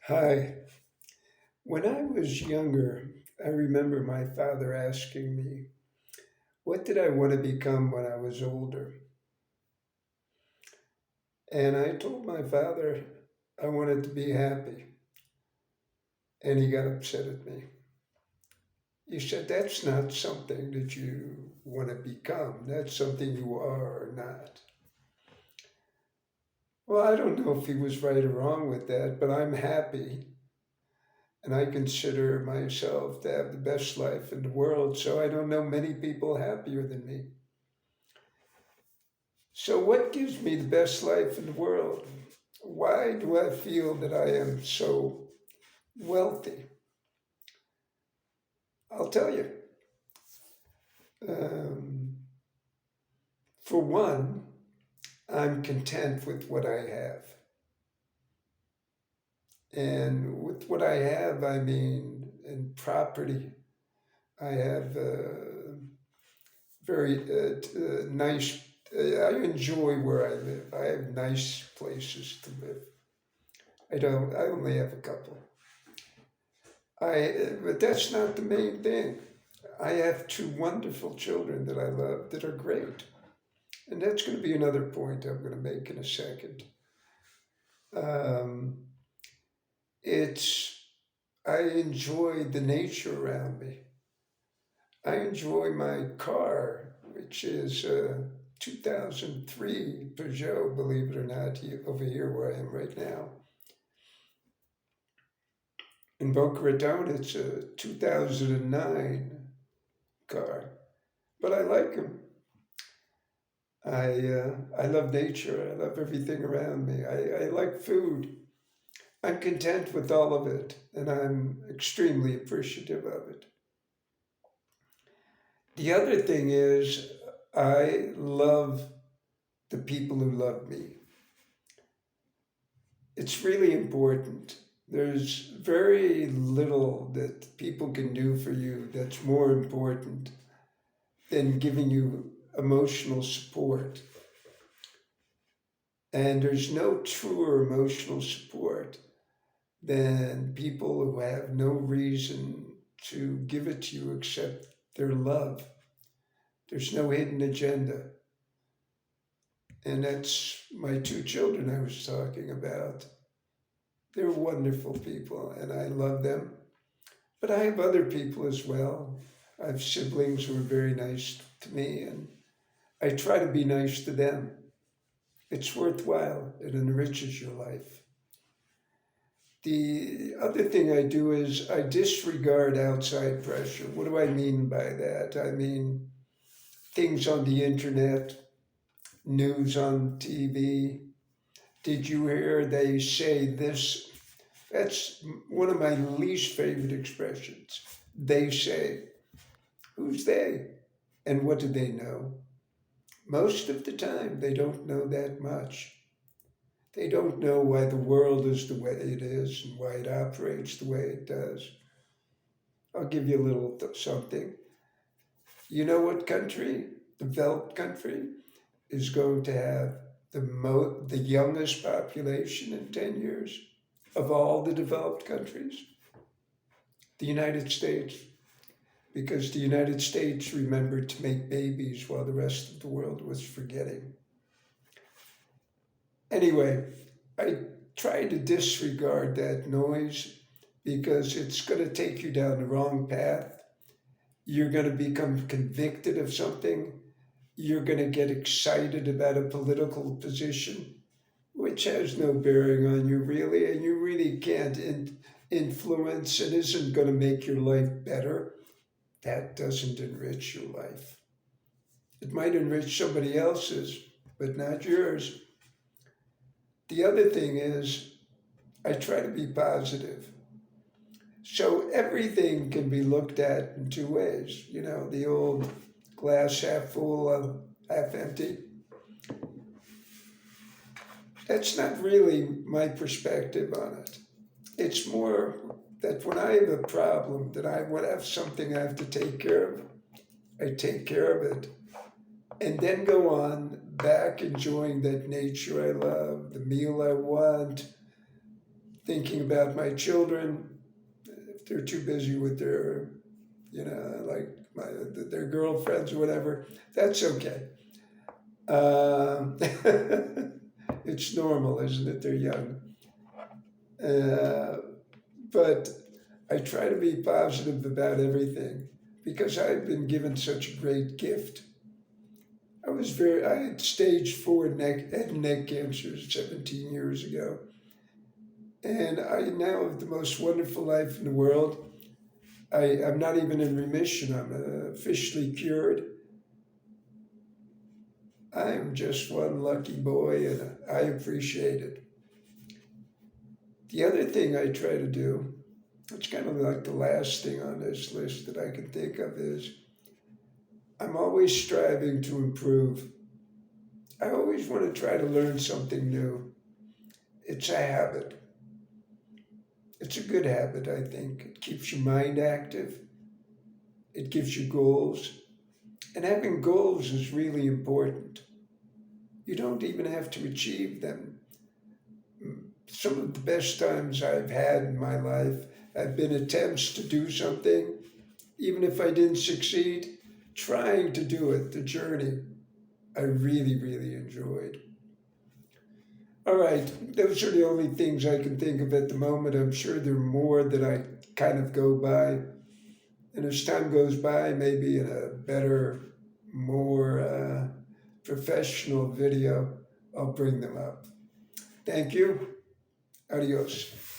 Hi. When I was younger, I remember my father asking me, what did I want to become when I was older? And I told my father I wanted to be happy. And he got upset at me. He said, that's not something that you want to become. That's something you are or not. Well, I don't know if he was right or wrong with that, but I'm happy. And I consider myself to have the best life in the world. So I don't know many people happier than me. So, what gives me the best life in the world? Why do I feel that I am so wealthy? I'll tell you. Um, for one, I'm content with what I have. And with what I have, I mean, in property, I have very nice, I enjoy where I live. I have nice places to live. I only have a couple. But that's not the main thing. I have two wonderful children that I love that are great. And that's going to be another point I'm going to make in a second. Um, it's, I enjoy the nature around me. I enjoy my car, which is a 2003 Peugeot, believe it or not, over here where I am right now. In Boca Raton, it's a 2009 car, but I like them. I love nature. I love everything around me. I like food. I'm content with all of it, and I'm extremely appreciative of it. The other thing is, I love the people who love me. It's really important. There's very little that people can do for you that's more important than giving you emotional support. And there's no truer emotional support than people who have no reason to give it to you except their love. There's no hidden agenda. And that's my two children I was talking about. They're wonderful people and I love them. But I have other people as well. I have siblings who are very nice to me and I try to be nice to them. It's worthwhile, it enriches your life. The other thing I do is I disregard outside pressure. What do I mean by that? I mean things on the internet, news on TV. Did you hear they say this? That's one of my least favorite expressions. They say. Who's they? And what do they know? Most of the time, they don't know that much. They don't know why the world is the way it is and why it operates the way it does. I'll give you a little something. You know what country, developed country, is going to have the youngest population in 10 years of all the developed countries? The United States. Because the United States remembered to make babies while the rest of the world was forgetting. Anyway, I try to disregard that noise because it's going to take you down the wrong path. You're going to become convicted of something. You're going to get excited about a political position, which has no bearing on you really, and you really can't influence. It isn't going to make your life better. That doesn't enrich your life. It might enrich somebody else's, but not yours. The other thing is, I try to be positive. So everything can be looked at in two ways. You know, the old glass half full, half empty. That's not really my perspective on it. It's more that when I have a problem, that I would have something I have to take care of, I take care of it and then go on back enjoying that nature I love, the meal I want, thinking about my children. If they're too busy with their, like their girlfriends or whatever, that's okay. Um, it's normal, isn't it? They're young. Uh, but I try to be positive about everything because I've been given such a great gift. I had stage 4 head and neck cancer 17 years ago. And I now have the most wonderful life in the world. I'm not even in remission. I'm officially cured. I'm just one lucky boy and I appreciate it. The other thing I try to do, it's kind of like the last thing on this list that I can think of, is I'm always striving to improve. I always want to try to learn something new. It's a habit. It's a good habit, I think. It keeps your mind active, it gives you goals. And having goals is really important. You don't even have to achieve them. Some of the best times I've had in my life have been attempts to do something, even if I didn't succeed, trying to do it, the journey, I really, really enjoyed. All right, those are the only things I can think of at the moment. I'm sure there are more that I kind of go by. And as time goes by, maybe in a better, more professional video, I'll bring them up. Thank you. Adios.